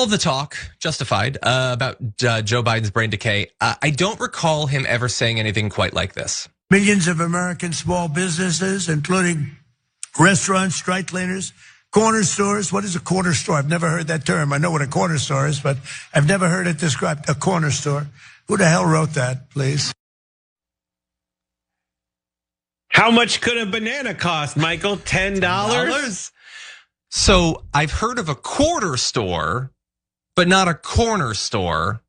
all the talk, justified, about Joe Biden's brain decay, I don't recall him ever saying anything quite like this. Millions of American small businesses, including restaurants, dry cleaners, corner stores. What is a corner store? I've never heard that term. I know what a corner store is, but I've never heard it described. A corner store. Who the hell wrote that, please? How much could a banana cost, Michael? $10? So I've heard of a quarter store, but not a corner store.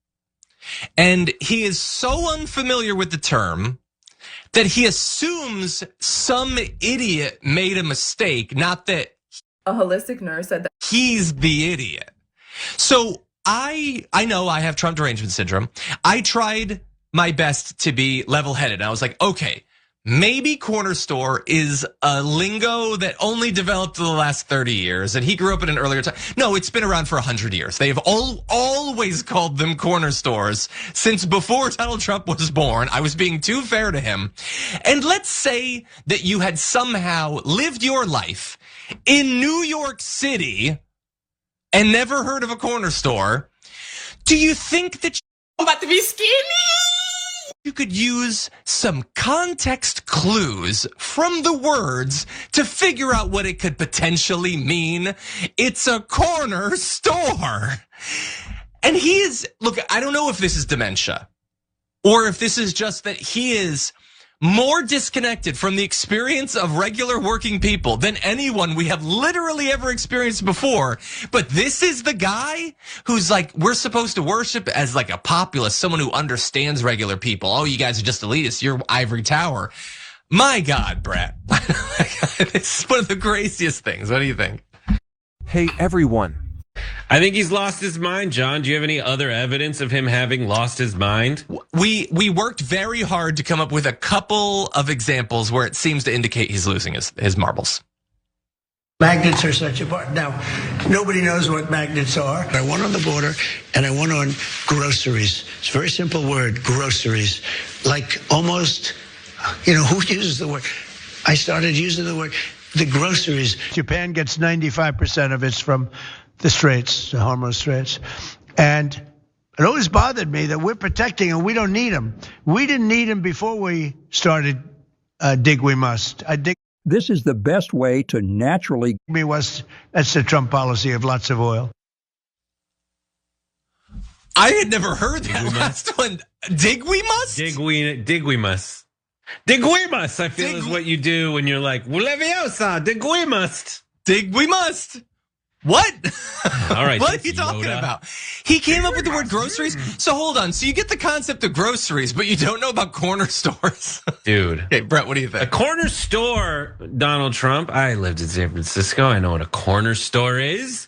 And he is so unfamiliar with the term that he assumes some idiot made a mistake, not that a holistic nurse said that he's the idiot. So I know I have Trump derangement syndrome. I tried my best to be level-headed. I was like, okay, maybe corner store is a lingo that only developed in the last 30 years, and he grew up in an earlier time. No, it's been around for 100 years. They've always called them corner stores since before Donald Trump was born. I was being too fair to him. And let's say that you had somehow lived your life in New York City and never heard of a corner store. Do you think that I'm about to be skinny? You could use some context clues from the words to figure out what it could potentially mean? It's a corner store. And he is, look, I don't know if this is dementia or if this is just that he is more disconnected from the experience of regular working people than anyone we have literally ever experienced before. But this is the guy who's like, we're supposed to worship as like a populist, someone who understands regular people. Oh, you guys are just elitists, you're ivory tower. My God, Brett. This is one of the craziest things. What do you think? Hey, everyone. I think he's lost his mind, John. Do you have any other evidence of him having lost his mind? We worked very hard to come up with a couple of examples where it seems to indicate he's losing his marbles. Magnets are such a part. Now, nobody knows what magnets are. I went on the border and I went on groceries. It's a very simple word, groceries. Like almost, who uses the word? I started using the word, the groceries. Japan gets 95% of its from the Straits, the Hormuz Straits. And it always bothered me that we're protecting and we don't need them. We didn't need them before we started Dig We Must. This is the best way to naturally. That's the Trump policy of lots of oil. I had never heard that last one. Dig we must? Dig we must. Dig we must, I feel is what you do when you're like, Leviosa, dig we must. Dig we must. What? All right. What are you talking about? He came up with the word groceries. So hold on. So you get the concept of groceries, but you don't know about corner stores. Dude. Okay, Brett, what do you think? A corner store, Donald Trump. I lived in San Francisco. I know what a corner store is.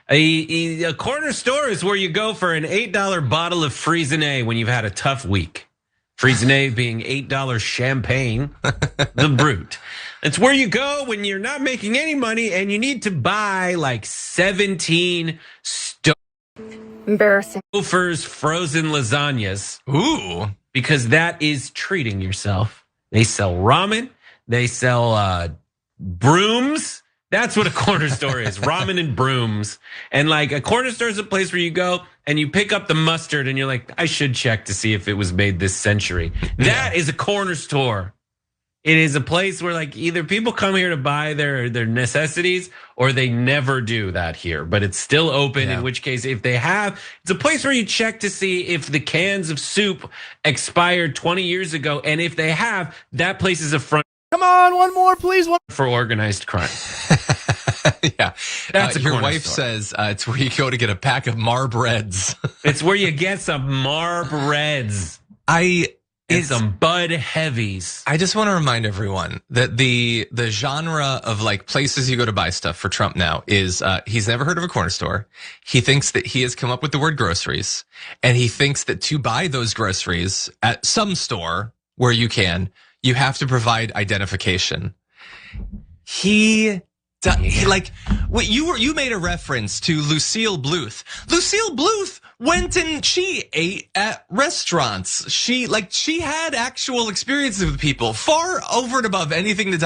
A corner store is where you go for an $8 bottle of Freixenet when you've had a tough week. Freixenet being $8 champagne, the brute. It's where you go when you're not making any money and you need to buy like 17 embarrassing Stouffer's frozen lasagnas. Ooh. Because that is treating yourself. They sell ramen. They sell brooms. That's what a corner store is, ramen and brooms. And like a corner store is a place where you go and you pick up the mustard and you're like, I should check to see if it was made this century. That is a corner store. It is a place where like either people come here to buy their necessities or they never do that here, but it's still open, in which case if they have, it's a place where you check to see if the cans of soup expired 20 years ago. And if they have, that place is a front. Come on, one more, please. For organized crime. Yeah, that's your wife says it's where you go to get a pack of Marb Reds. It's where you get some Marb Reds. And some Bud Heavies. I just want to remind everyone that the genre of like places you go to buy stuff for Trump now is he's never heard of a corner store. He thinks that he has come up with the word groceries, and he thinks that to buy those groceries at some store where you have to provide identification. You made a reference to Lucille Bluth. Lucille Bluth went and she ate at restaurants. She had actual experiences with people far over and above anything the